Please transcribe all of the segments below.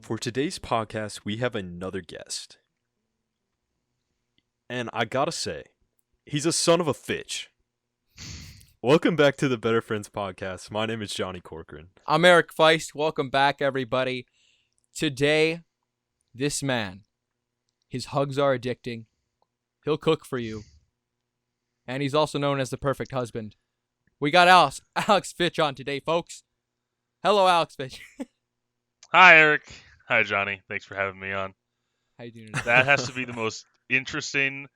For today's podcast, we have another guest. And I gotta say, he's a son of a Fitch. Welcome back to the Better Friends podcast. My name is Johnny Corcoran. I'm Eric Feist. Welcome back, everybody. Today, this man, his hugs are addicting. He'll cook for you. And he's also known as the perfect husband. We got Alex Fitch on today, folks. Hello, Alex Fitch. Hi, Eric. Hi, Johnny. Thanks for having me on. How you doing today? That has to be the most interesting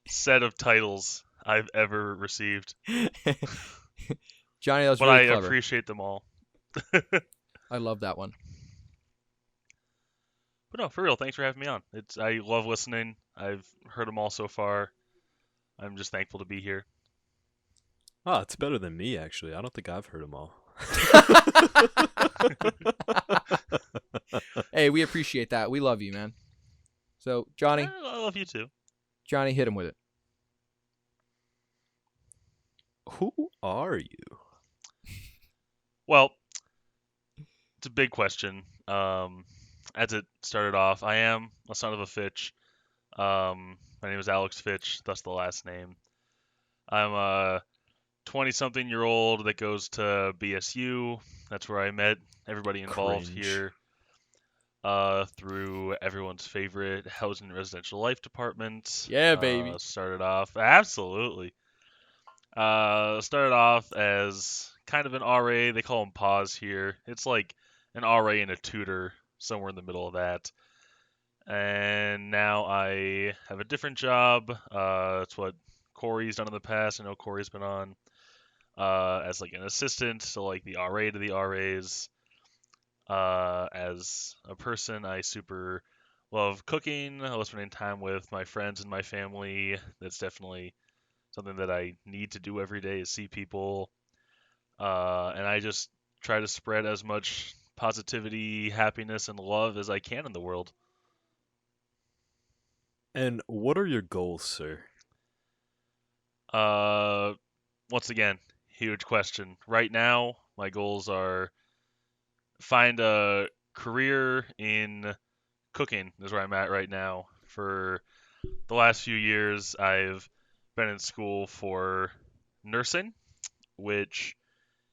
set of titles I've ever received. Johnny, that was but really I clever. appreciate them all. I love that one. But no, for real, thanks for having me on. I love listening. I've heard them all so far. I'm just thankful to be here. Oh, it's better than me, actually. I don't think I've heard them all. Hey, we appreciate that. We love you, man. So, Johnny, I love you too. Johnny, hit him with it. Who are you? Well, it's a big question. As it started off, I am a son of a Fitch. My name is Alex Fitch, thus the last name. I'm a 20-something-year-old that goes to BSU. That's where I met everybody involved Cringe. here through everyone's favorite housing and residential life department. Yeah, baby. Absolutely. Started off as kind of an RA. They call them PAWs here. It's like an RA and a tutor, somewhere in the middle of that. And now I have a different job. It's what Corey's done in the past. I know Corey's been on as like an assistant, so like the RA to the RAs. As a person, I super love cooking. I love spending time with my friends and my family. That's definitely something that I need to do every day is see people. And I just try to spread as much positivity, happiness, and love as I can in the world. And what are your goals, sir? Once again, huge question. Right now, my goals are find a career in cooking is where I'm at right now. For the last few years, I've been in school for nursing, which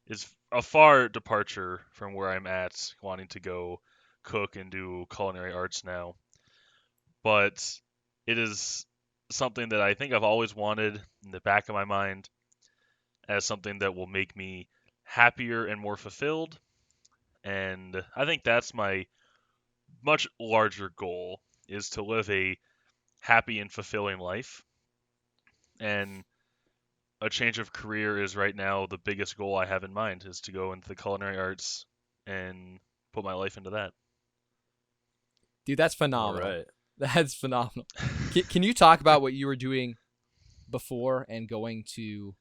is a far departure from where I'm at, wanting to go cook and do culinary arts now. But it is something that I think I've always wanted in the back of my mind as something that will make me happier and more fulfilled. And I think that's my much larger goal is to live a happy and fulfilling life. And a change of career is right now the biggest goal I have in mind is to go into the culinary arts and put my life into that. Dude, that's All phenomenal. right. That's phenomenal. Can you talk about what you were doing before and going to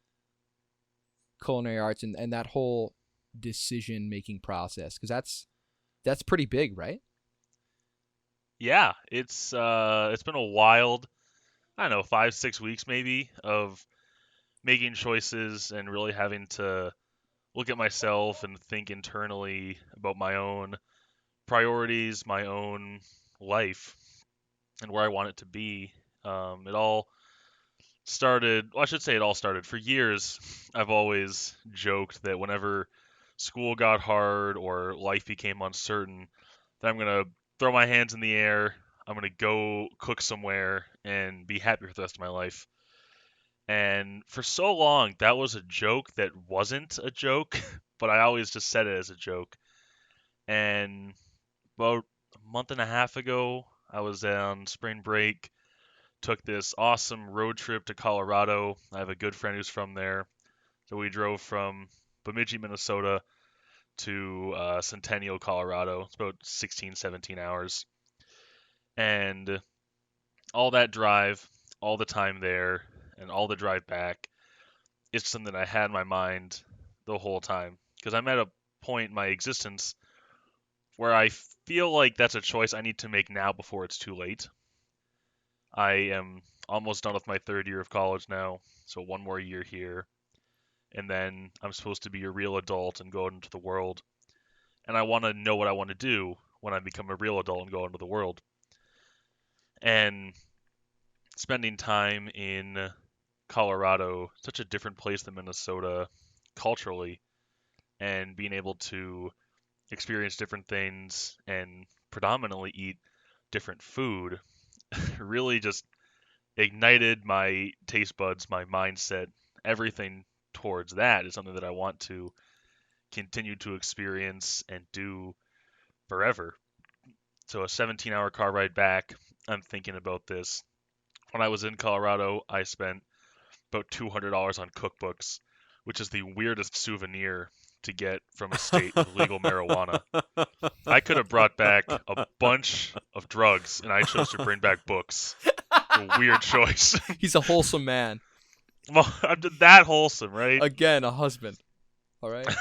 culinary arts and that whole decision-making process? Because that's pretty big, right? Yeah, it's been a wild, I don't know, 5-6 weeks maybe of making choices and really having to look at myself and think internally about my own priorities, my own life, and where I want it to be. It all started, well, I should say it all started. For years, I've always joked that whenever school got hard or life became uncertain, that I'm going to throw my hands in the air, I'm going to go cook somewhere and be happy for the rest of my life. And for so long, that was a joke that wasn't a joke, but I always just said it as a joke. And about a month and a half ago, I was on spring break, took this awesome road trip to Colorado. I have a good friend who's from there. So we drove from Bemidji, Minnesota to Centennial, Colorado. It's about 16, 17 hours. And all that drive, all the time there, and all the drive back, it's something I had in my mind the whole time. Because I'm at a point in my existence where I feel like that's a choice I need to make now before it's too late. I am almost done with my third year of college now, so one more year here. And then I'm supposed to be a real adult and go out into the world. And I want to know what I want to do when I become a real adult and go into the world. And spending time in Colorado, such a different place than Minnesota culturally, and being able to experience different things and predominantly eat different food really just ignited my taste buds, my mindset, everything towards that is something that I want to continue to experience and do forever. So a 17-hour car ride back, I'm thinking about this. When I was in Colorado, I spent about $200 on cookbooks, which is the weirdest souvenir to get from a state with legal marijuana. I could have brought back a bunch of drugs, and I chose to bring back books. A weird choice. He's a wholesome man. Well, I'm that wholesome, right? Again, a husband. All right.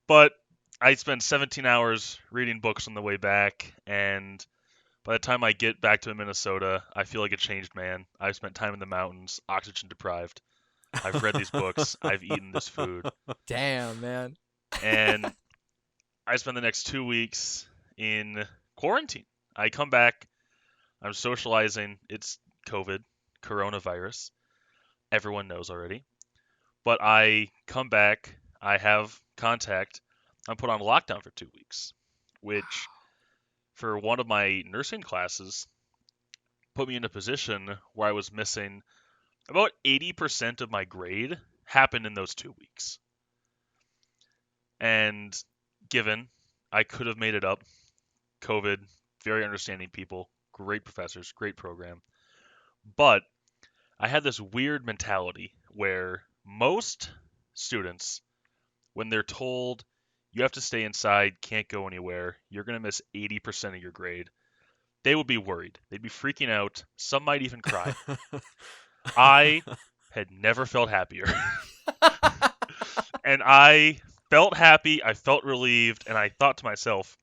But I spent 17 hours reading books on the way back, and by the time I get back to Minnesota, I feel like a changed man. I've spent time in the mountains, oxygen deprived. I've read these books. I've eaten this food. Damn, man. And I spend the next 2 weeks in quarantine. I come back. I'm socializing. It's COVID, coronavirus. Everyone knows already. But I come back. I have contact. I'm put on lockdown for 2 weeks, which for one of my nursing classes put me in a position where I was missing about 80% of my grade happened in those 2 weeks. And given I could have made it up, COVID, very understanding people, great professors, great program. But I had this weird mentality where most students, when they're told you have to stay inside, can't go anywhere, you're going to miss 80% of your grade, they would be worried. They'd be freaking out. Some might even cry. I had never felt happier. And I felt happy, I felt relieved, and I thought to myself,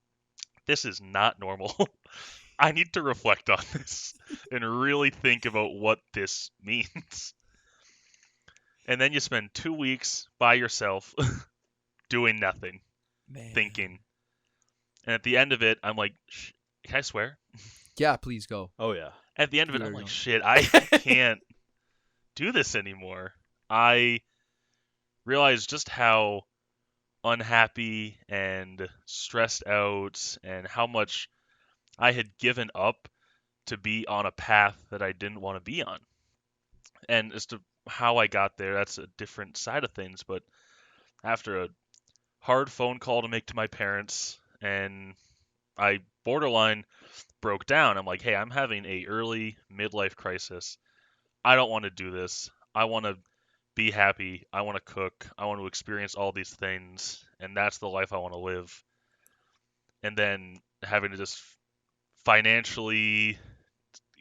this is not normal. I need to reflect on this and really think about what this means. And then you spend 2 weeks by yourself doing nothing, Man. thinking. And at the end of it, I'm like, can I swear? Yeah, please go. Oh yeah. At the end of it, You I'm already like, know. shit, I can't do this anymore. I realized just how unhappy and stressed out and how much I had given up to be on a path that I didn't want to be on. And as to how I got there, that's a different side of things. But after a hard phone call to make to my parents, and I borderline broke down. I'm like, hey, I'm having a early midlife crisis. I don't want to do this. I want to be happy. I want to cook. I want to experience all these things, and that's the life I want to live. And then having to just financially,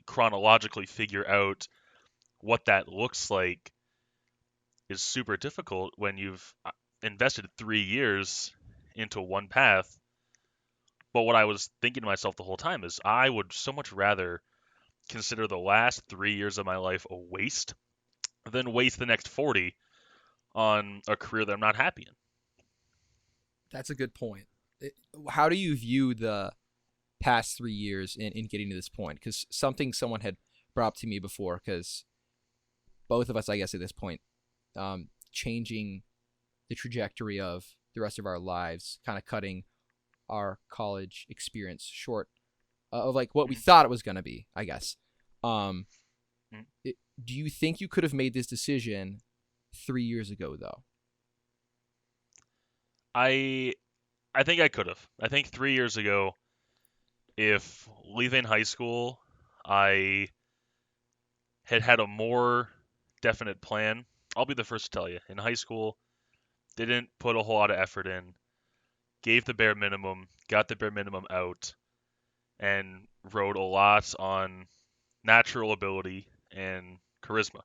chronologically figure out what that looks like is super difficult when you've invested 3 years into one path. But what I was thinking to myself the whole time is I would so much rather consider the last 3 years of my life a waste than waste the next 40 on a career that I'm not happy in. That's a good point. How do you view the past 3 years in getting to this point? Because something someone had brought up to me before, because both of us, I guess, at this point, changing the trajectory of the rest of our lives, kind of cutting our college experience short of like what we thought it was going to be, I guess. Do you think you could have made this decision 3 years ago, though? I think I could have. I think 3 years ago, if leaving high school, I had a more definite plan. I'll be the first to tell you. In high school, didn't put a whole lot of effort in, gave the bare minimum, got the bare minimum out, and rode a lot on natural ability and charisma.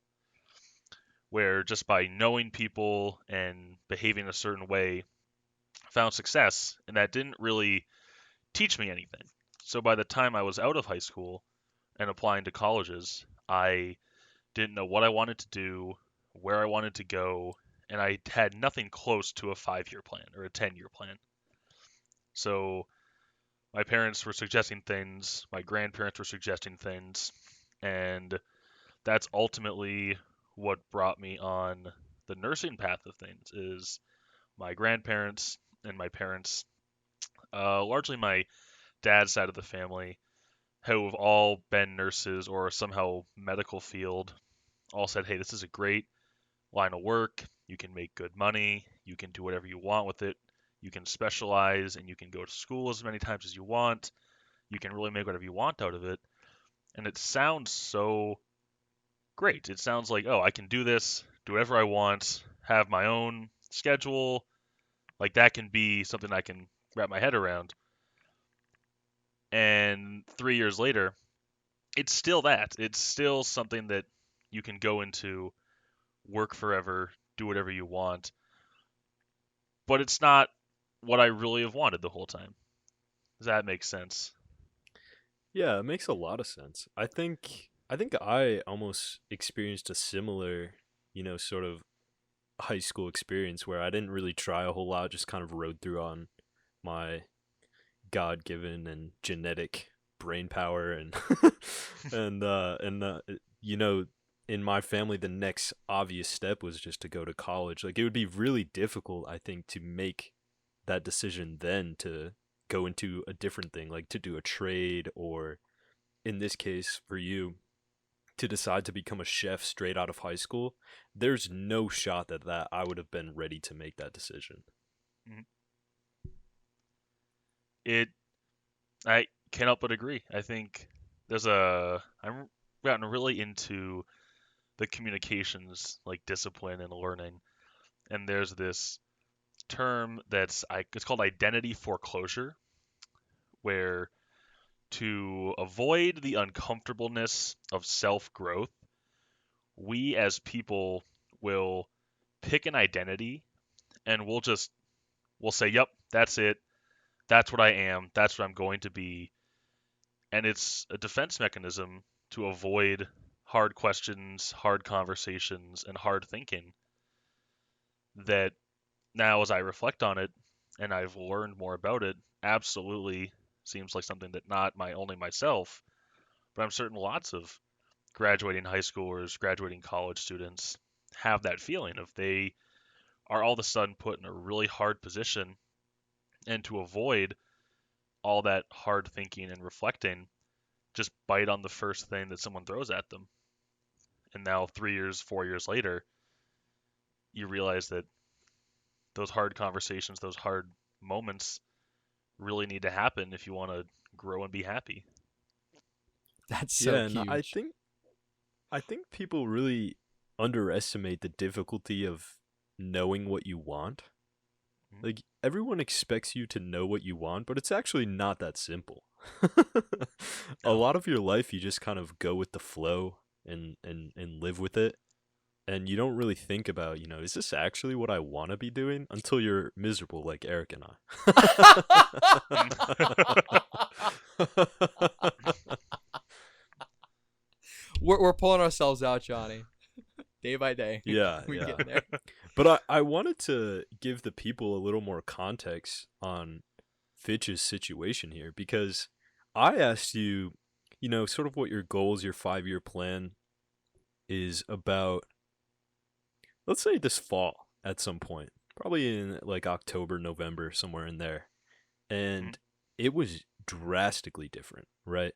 Where just by knowing people and behaving a certain way, found success, and that didn't really teach me anything. So by the time I was out of high school and applying to colleges, I didn't know what I wanted to do, where I wanted to go, and I had nothing close to a 5-year plan or a 10-year plan. So my parents were suggesting things, my grandparents were suggesting things, and that's ultimately what brought me on the nursing path of things is my grandparents and my parents, largely my dad's side of the family, who have all been nurses or somehow medical field, all said, hey, this is a great line of work. You can make good money. You can do whatever you want with it. You can specialize and you can go to school as many times as you want. You can really make whatever you want out of it. And it sounds so great. It sounds like, oh, I can do this, do whatever I want, have my own schedule. Like that can be something I can wrap my head around. And 3 years later, it's still that. It's still something that you can go into, work forever, do whatever you want. But it's not what I really have wanted the whole time. Does that make sense? Yeah, it makes a lot of sense. I think I almost experienced a similar, sort of high school experience where I didn't really try a whole lot, just kind of rode through on my God-given and genetic brain power and and in my family the next obvious step was just to go to college. Like it would be really difficult, I think, to make that decision then to go into a different thing, like to do a trade, or in this case for you to decide to become a chef straight out of high school. There's no shot that I would have been ready to make that decision. Mhm. It, I can't help but agree. I think I'm gotten really into the communications like discipline and learning, and there's this term it's called identity foreclosure, where to avoid the uncomfortableness of self-growth, we as people will pick an identity and we'll say, "Yep, that's it. That's what I am. That's what I'm going to be." And it's a defense mechanism to avoid hard questions, hard conversations, and hard thinking that now as I reflect on it and I've learned more about it, absolutely seems like something that not my only myself, but I'm certain lots of graduating high schoolers, graduating college students have that feeling of they are all of a sudden put in a really hard position, and to avoid all that hard thinking and reflecting, just bite on the first thing that someone throws at them. And now 3 years, 4 years later, you realize that those hard conversations, those hard moments really need to happen if you want to grow and be happy. That's Yeah, so and huge. I think people really underestimate the difficulty of knowing what you want. Mhm. Like everyone expects you to know what you want, but it's actually not that simple. A No. lot of your life you just kind of go with the flow and live with it. And you don't really think about, is this actually what I want to be doing until you're miserable like Eric and I. We're pulling ourselves out, Johnny, day by day. Yeah, We yeah. get there. But I wanted to give the people a little more context on Fitch's situation here because I asked you, sort of what your goals, your 5-year plan is about, let's say this fall at some point, probably in like October, November, somewhere in there. Mhm. And it was drastically different, right?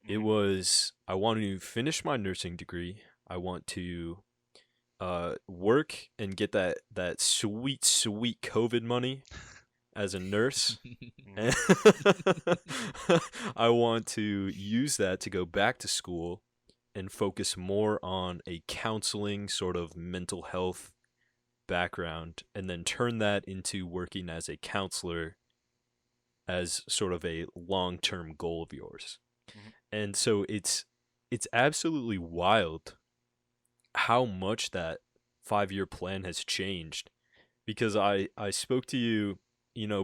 It Mhm. was, I want to finish my nursing degree. I want to work and get that sweet COVID money as a nurse. Mhm. And I want to use that to go back to school and focus more on a counseling sort of mental health background and then turn that into working as a counselor as sort of a long-term goal of yours. Mhm. And so it's absolutely wild how much that 5-year plan has changed because I spoke to you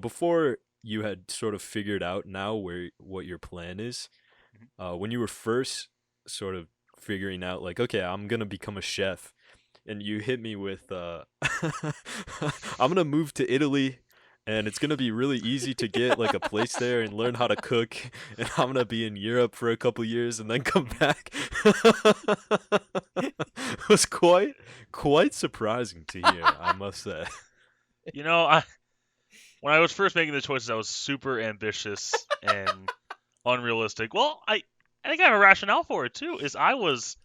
before you had sort of figured out now where what your plan is, Mhm. when you were first sort of figuring out like, okay, I'm gonna become a chef, and you hit me with, I'm gonna move to Italy, and it's gonna be really easy to get like a place there and learn how to cook, and I'm gonna be in Europe for a couple years and then come Mhm. back. It was quite surprising to hear, I must say. You know, I when I was first making the choices, I was super ambitious and unrealistic. Well, I think I have a rationale for it too. Is I was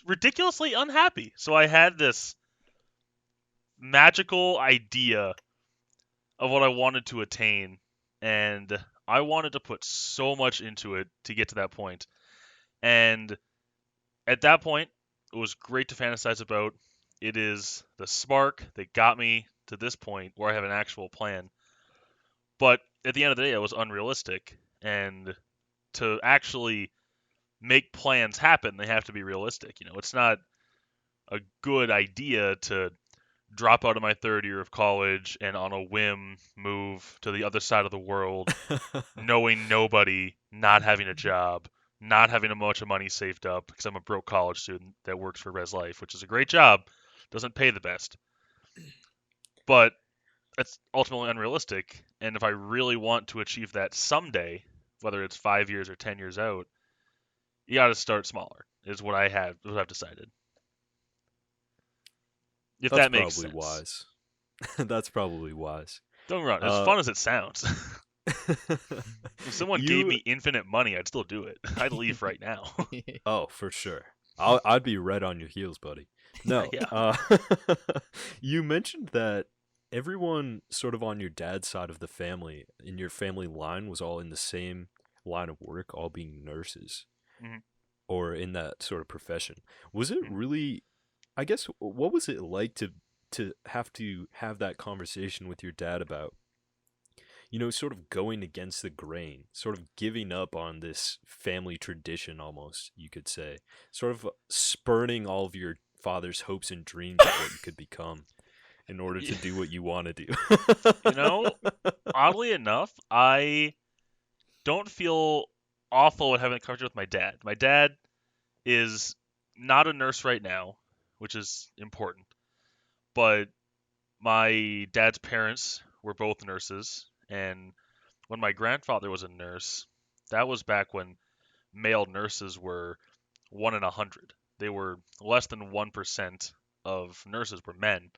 ridiculously unhappy, so I had this magical idea of what I wanted to attain, and I wanted to put so much into it to get to that point. And at that point, it was great to fantasize about. It is the spark that got me to this point where I have an actual plan. But at the end of the day, it was unrealistic. And to actually make plans happen, they have to be realistic. It's not a good idea to drop out of my third year of college and on a whim move to the other side of the world, knowing nobody, not having a job, not having a bunch of money saved up because I'm a broke college student that works for Res Life, which is a great job, doesn't pay the best, but it's ultimately unrealistic. And if I really want to achieve that someday, whether it's 5 years or 10 years out, you got to start smaller. Is what I've decided. If That's that makes probably sense. wise. That's probably wise. Don't get me wrong, as Uh, fun as it sounds. If someone gave me you infinite money, I'd still do it. I'd leave right now. Oh, for sure. I'd be right on your heels, buddy. No, Yeah. you mentioned that everyone sort of on your dad's side of the family, in your family line, was all in the same line of work, all being nurses Mhm, or in that sort of profession. Was it mhm. really, I guess, what was it like to have that conversation with your dad about, sort of going against the grain, sort of giving up on this family tradition, almost, you could say, sort of spurning all of your father's hopes and dreams of what you could become in order to Y- do what you want to do. You know, oddly enough, I don't feel awful at having a conversation with my dad. My dad is not a nurse right now, which is important. But my dad's parents were both nurses, and when my grandfather was a nurse, that was back when male nurses were 1 in 100. They were less than 1% of nurses were men.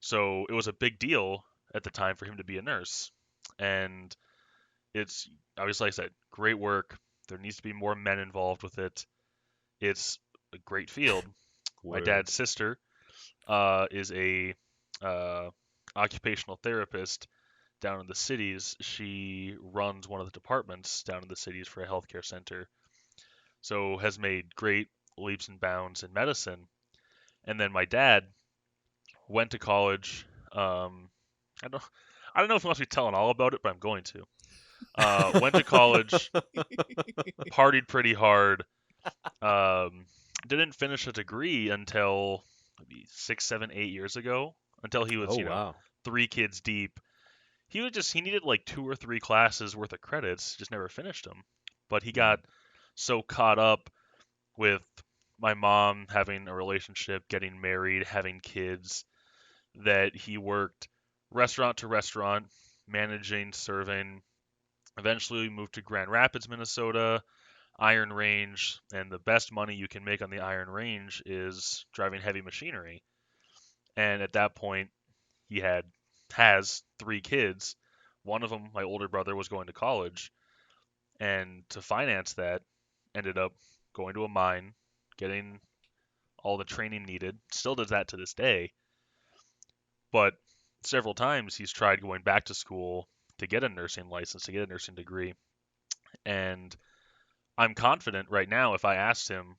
So it was a big deal at the time for him to be a nurse. And it's obviously, like I said, great work. There needs to be more men involved with it. It's a great field. My Word. dad's sister is a uh, occupational therapist down in the cities. She runs one of the departments down in the cities for a healthcare center. So has made great leaps and bounds in medicine. And then my dad went to college. I don't I don't know if he wants me telling all about it, but I'm going to. Went to college, partied pretty hard. Um, didn't finish a degree until maybe 6, 7, 8 years ago. Until he was, Oh, wow. 3 kids deep. He needed like 2 or 3 classes worth of credits, just never finished them. But he Mm. got so caught up with my mom having a relationship, getting married, having kids, that he worked restaurant to restaurant, managing, serving. Eventually moved to Grand Rapids, Minnesota, Iron Range, and the best money you can make on the Iron Range is driving heavy machinery. And at that point, he has 3 kids. One of them, my older brother, was going to college, and to finance that, ended up going to a mine, getting all the training needed. Still does that to this day, but several times he's tried going back to school to get a nursing license, to get a nursing degree. And I'm confident right now, if I asked him,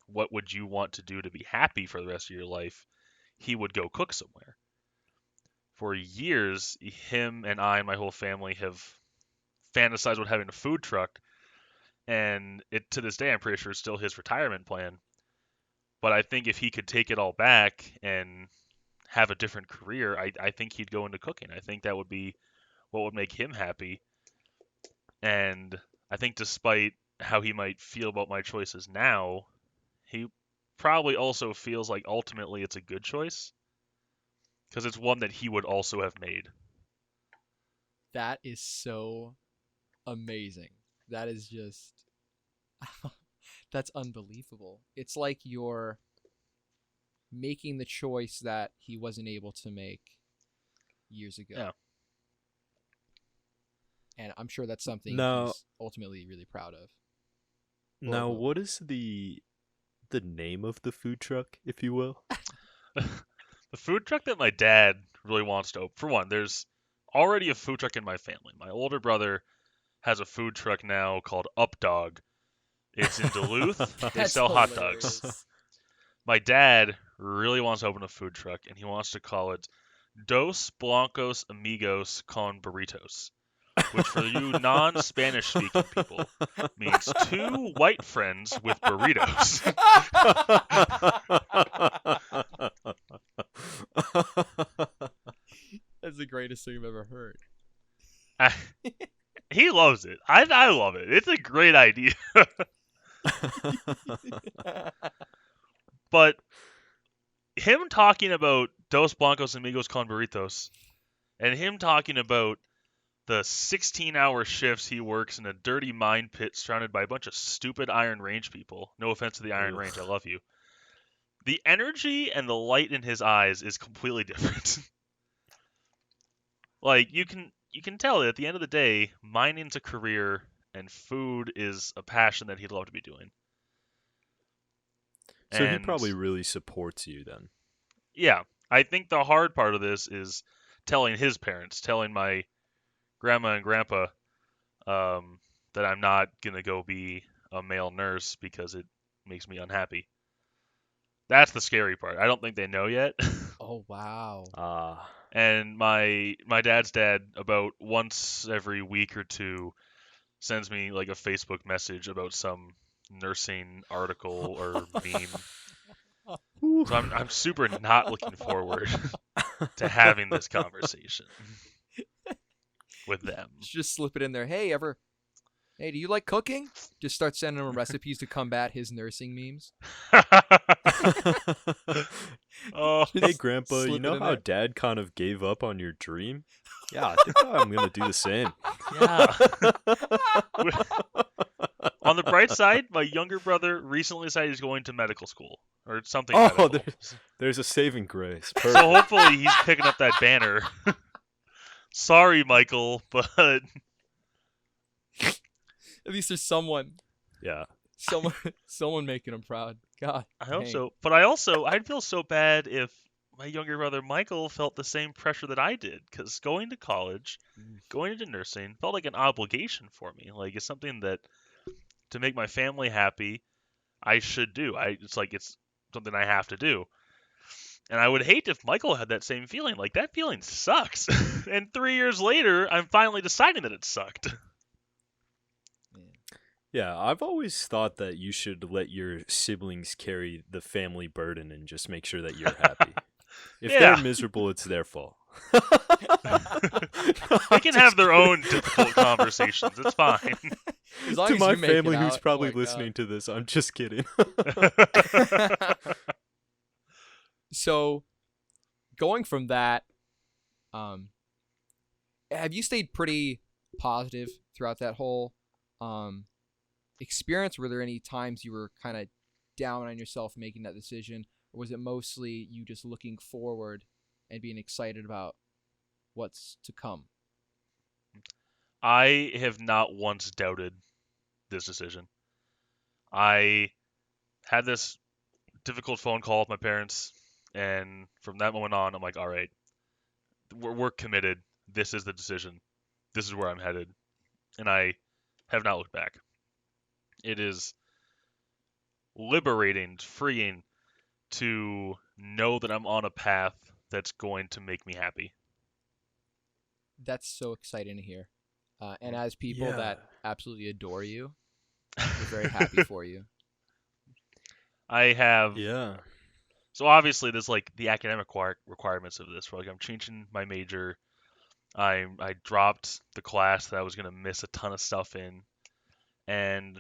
what would you want to do to be happy for the rest of your life, he would go cook somewhere. For years, him and I and my whole family have fantasized about having a food truck, and it to this day, I'm pretty sure it's still his retirement plan. But I think if he could take it all back and have a different career, I think he'd go into cooking. I think that would be what would make him happy. And I think despite how he might feel about my choices now, he probably also feels like ultimately it's a good choice because it's one that he would also have made. That is so amazing. That is just that's unbelievable. It's like you're making the choice that he wasn't able to make years ago. Yeah. And I'm sure that's something Now, he's ultimately really proud of. now, Or will. what is the name of the food truck, if you will? The food truck that my dad really wants to open, for one, there's already a food truck in my family. My older brother has a food truck now called Updog. It's in Duluth. They That's sell hot dogs. hilarious. My dad really wants to open a food truck, and he wants to call it Dos Blancos Amigos con Burritos, which for you non-Spanish speaking people means two white friends with burritos. That's the greatest thing I've ever heard. He loves it. I love it. It's a great idea. But him talking about Dos Blancos Amigos con Burritos and him talking about the 16-hour shifts he works in a dirty mine pit surrounded by a bunch of stupid Iron Range people. No offense to the Iron Range, I love you. The energy and the light in his eyes is completely different. Like you can tell that at the end of the day, mining's a career and food is a passion that he'd love to be doing. So he And probably really supports you then. yeah, I think the hard part of this is telling his parents, telling my grandma and grandpa that I'm not gonna go be a male nurse because it makes me unhappy. That's the scary part. I don't think they know yet. Oh wow. And my dad's dad about once every week or two sends me like a Facebook message about some nursing article or meme. So I'm super not looking forward to having this conversation with them. Just slip it in there. Hey, do you like cooking? Just start sending him recipes to combat his nursing memes. Oh, Hey, Grandpa, Slip you it know in how there. Dad kind of gave up on your dream? Yeah, I think I'm going to do the same. yeah. On the bright side, my younger brother recently decided he's going to medical school or something Oh, medical. there's a saving grace. So Perfect. hopefully he's picking up that banner. Sorry, Michael, but At least there's someone Yeah. someone making him proud. God. I hope dang. so. But I'd feel so bad if my younger brother Michael felt the same pressure that I did, because going to college, going into nursing, felt like an obligation for me. Like it's something that to make my family happy, I should do. It's something I have to do. And I would hate if Michael had that same feeling. Like that feeling sucks. And 3 years later, I'm finally deciding that it sucked. Yeah, I've always thought that you should let your siblings carry the family burden and just make sure that you're happy. If they're Yeah. miserable, it's their fault. They can have their own difficult conversations. It's fine. As long To as my you make it family who's out, oh probably my God. listening to this, I'm just kidding. So, going from that, have you stayed pretty positive throughout that whole experience? Were there any times you were kind of down on yourself making that decision, or was it mostly you just looking forward and being excited about what's to come? I have not once doubted this decision. I had this difficult phone call with my parents, and from that moment on, I'm like, all right, we're committed. This is the decision. This is where I'm headed. And I have not looked back. It is liberating, freeing to know that I'm on a path that's going to make me happy. That's so exciting to hear. And as people that absolutely adore you, we're very happy for you. I have Yeah. So obviously there's like the academic requirements of this. Where, like I'm changing my major. I dropped the class that I was gonna miss a ton of stuff in, and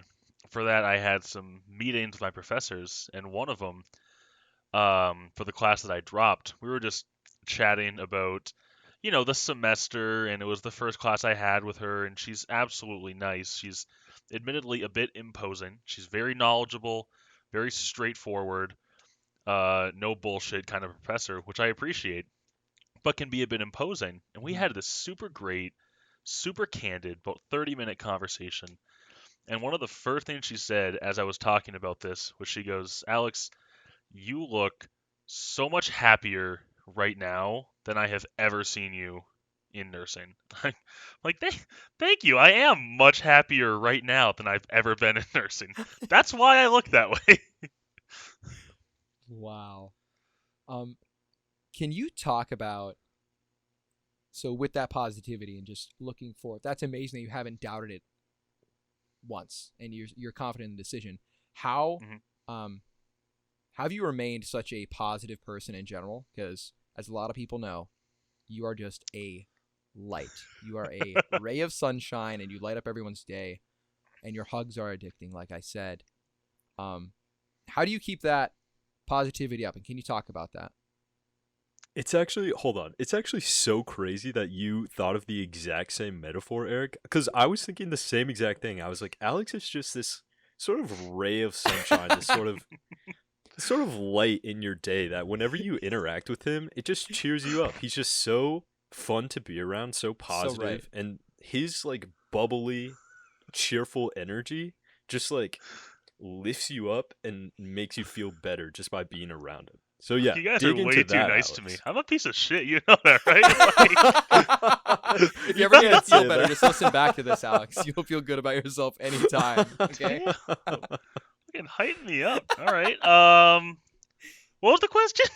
for that I had some meetings with my professors, and one of them, for the class that I dropped, we were just chatting about, the semester, and it was the first class I had with her, and she's absolutely nice. She's admittedly a bit imposing. She's very knowledgeable, very straightforward, no bullshit kind of professor, which I appreciate, but can be a bit imposing. And we had this super great, super candid, about 30-minute conversation. And one of the first things she said as I was talking about this was she goes, Alex, you look so much happier right now than I have ever seen you in nursing. I'm like, thank you. I am much happier right now than I've ever been in nursing. That's why I look that way. Wow. Can you talk about, so with that positivity and just looking forward, that's amazing that you haven't doubted it once and you're confident in the decision. How have you remained such a positive person in general? Because as a lot of people know, you are just a light. You are a ray of sunshine, and you light up everyone's day. And your hugs are addicting, like I said. How do you keep that positivity up? And can you talk about that? It's actually, hold on. It's actually so crazy that you thought of the exact same metaphor, Eric. Because I was thinking the same exact thing. I was like, Alex is just this sort of ray of sunshine, this sort of light in your day that whenever you interact with him, it just cheers you up. He's just so fun to be around, so So positive, right. and his like bubbly, cheerful energy just like lifts you up and makes you feel better just by being around him. So yeah, You guys are dig way into too that, nice to me. Alex. I'm a piece of shit. You know that, right? If you ever need to can't feel say better, that. just listen back to this, Alex. You'll feel good about yourself anytime. Okay. Damn. Fucking hype me up. All right. What was the question?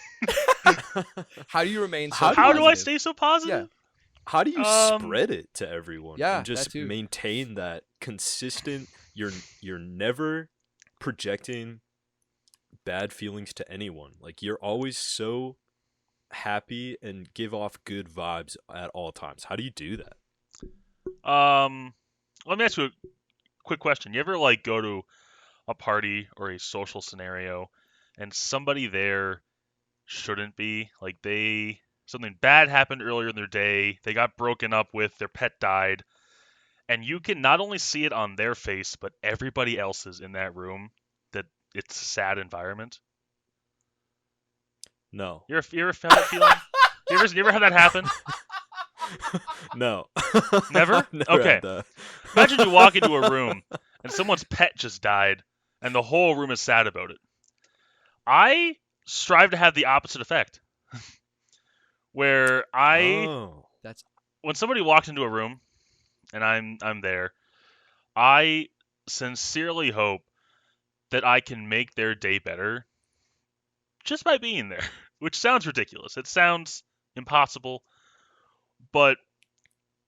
How do you remain so How do How you do I positive? stay so positive? How do you Um, spread it to everyone Yeah, and that just too. maintain that consistent, you're never projecting bad feelings to anyone. Like you're always so happy and give off good vibes at all times. How do you do that? um, Let me ask you a quick question. You ever like go to a party or a social scenario and somebody there shouldn't be? Like something bad happened earlier in their day, they got broken up with, their pet died, and you can not only see it on their face, but everybody else's in that room that it's a sad environment. No. You ever felt that feeling? You ever had that happen? No. Never? I've never Okay. had that. Imagine you walk into a room and someone's pet just died and the whole room is sad about it. I strive to have the opposite effect. Where Oh. That's when somebody walks into a room and I'm there, I sincerely hope that I can make their day better just by being there, which sounds ridiculous. It sounds impossible, but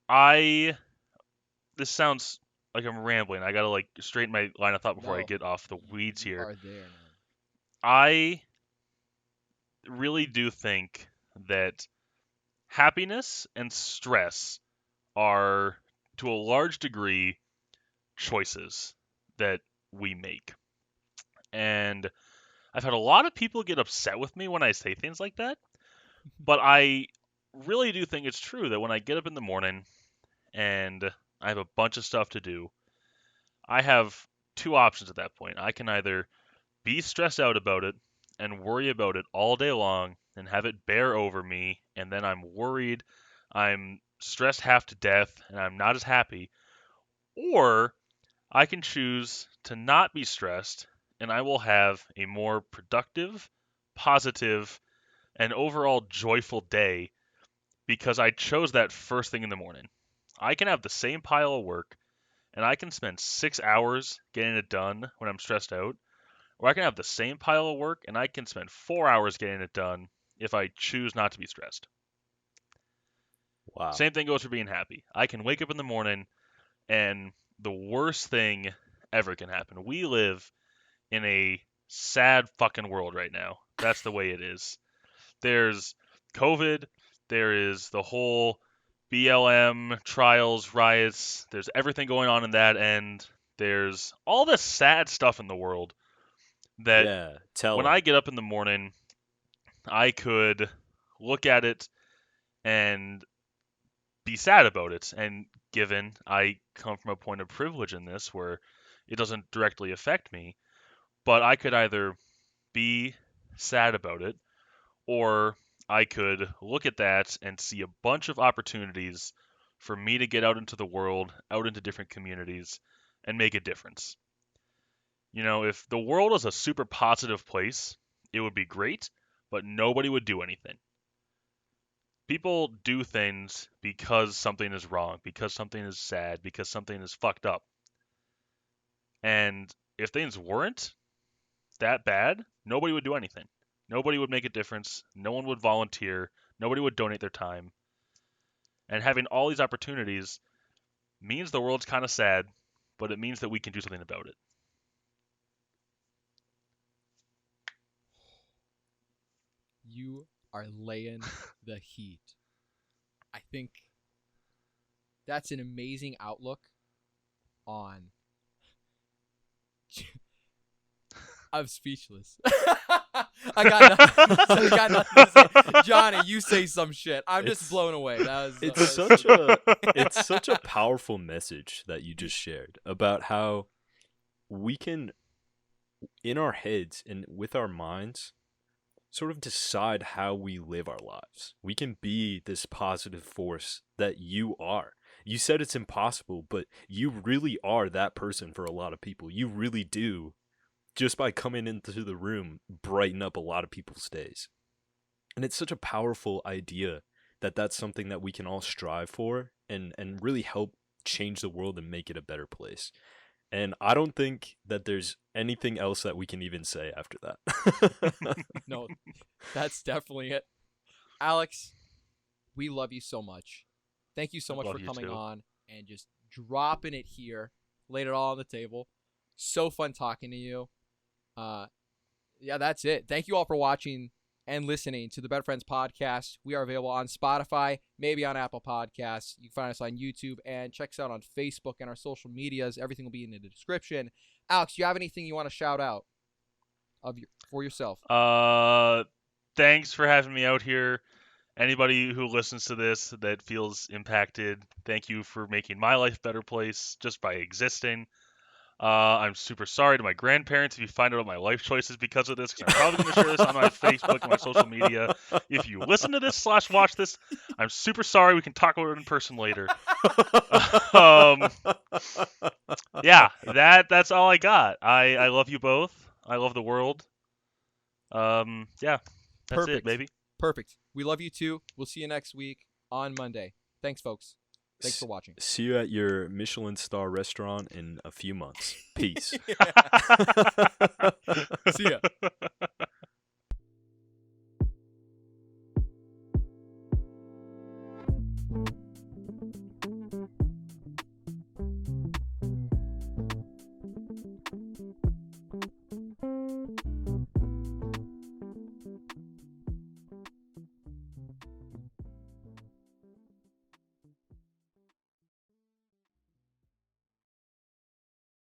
I this sounds like I'm rambling. I gotta like straighten my line of thought before I no. get off the weeds You here. are there, man. I really do think that happiness and stress are, to a large degree, choices that we make. And I've had a lot of people get upset with me when I say things like that, but I really do think it's true that when I get up in the morning and I have a bunch of stuff to do, I have two options at that point. I can either be stressed out about it and worry about it all day long and have it bear over me, and then I'm worried, I'm stressed half to death, and I'm not as happy. Or I can choose to not be stressed, and I will have a more productive, positive, and overall joyful day because I chose that first thing in the morning. I can have the same pile of work, and I can spend 6 hours getting it done when I'm stressed out, or I can have the same pile of work and I can spend 4 hours getting it done if I choose not to be stressed. Wow. Same thing goes for being happy. I can wake up in the morning and the worst thing ever can happen. We live in a sad fucking world right now. That's the way it is. There's COVID. There is the whole BLM trials, riots. There's everything going on in that end. There's all this sad stuff in the world that Yeah, tell when him. I get up in the morning, I could look at it and be sad about it. And given I come from a point of privilege in this where it doesn't directly affect me, but I could either be sad about it or I could look at that and see a bunch of opportunities for me to get out into the world, out into different communities, and make a difference. If the world was a super positive place, it would be great, but nobody would do anything. People do things because something is wrong, because something is sad, because something is fucked up. And if things weren't that bad, nobody would do anything. Nobody would make a difference. No one would volunteer. Nobody would donate their time. And having all these opportunities means the world's kind of sad, but it means that we can do something about it. You are laying the heat. I think that's an amazing outlook on. I'm speechless. I got nothing to say. Johnny, you say some shit. I'm just blown away. It's such a powerful message that you just shared about how we can, in our heads and with our minds, sort of decide how we live our lives. We can be this positive force that you are. You said it's impossible, but you really are that person for a lot of people. You really do, just by coming into the room, brighten up a lot of people's days. And it's such a powerful idea that that's something that we can all strive for and really help change the world and make it a better place. And I don't think that there's anything else that we can even say after that. No, that's definitely it. Alex, we love you so much. Thank you so I much love for you coming too. on and just dropping it here. Laid it all on the table. So fun talking to you. Yeah, that's it. Thank you all for watching and listening to the Better Friends podcast. We are available on Spotify, maybe on Apple Podcasts. You can find us on YouTube and check us out on Facebook and our social medias. Everything will be in the description. Alex, do you have anything you want to shout out for yourself? Thanks for having me out here. Anybody who listens to this that feels impacted, thank you for making my life a better place just by existing. I'm super sorry to my grandparents if you find out my life choices because of this, because I'm probably going to share this on my Facebook and my social media. If you listen to this / watch this, I'm super sorry. We can talk about it in person later. Yeah, that's all I got. I love you both. I love the world. Yeah, that's Perfect. it, baby. Perfect. We love you too. We'll see you next week on Monday. Thanks, folks. Thanks for watching. See you at your Michelin star restaurant in a few months. Peace. See ya.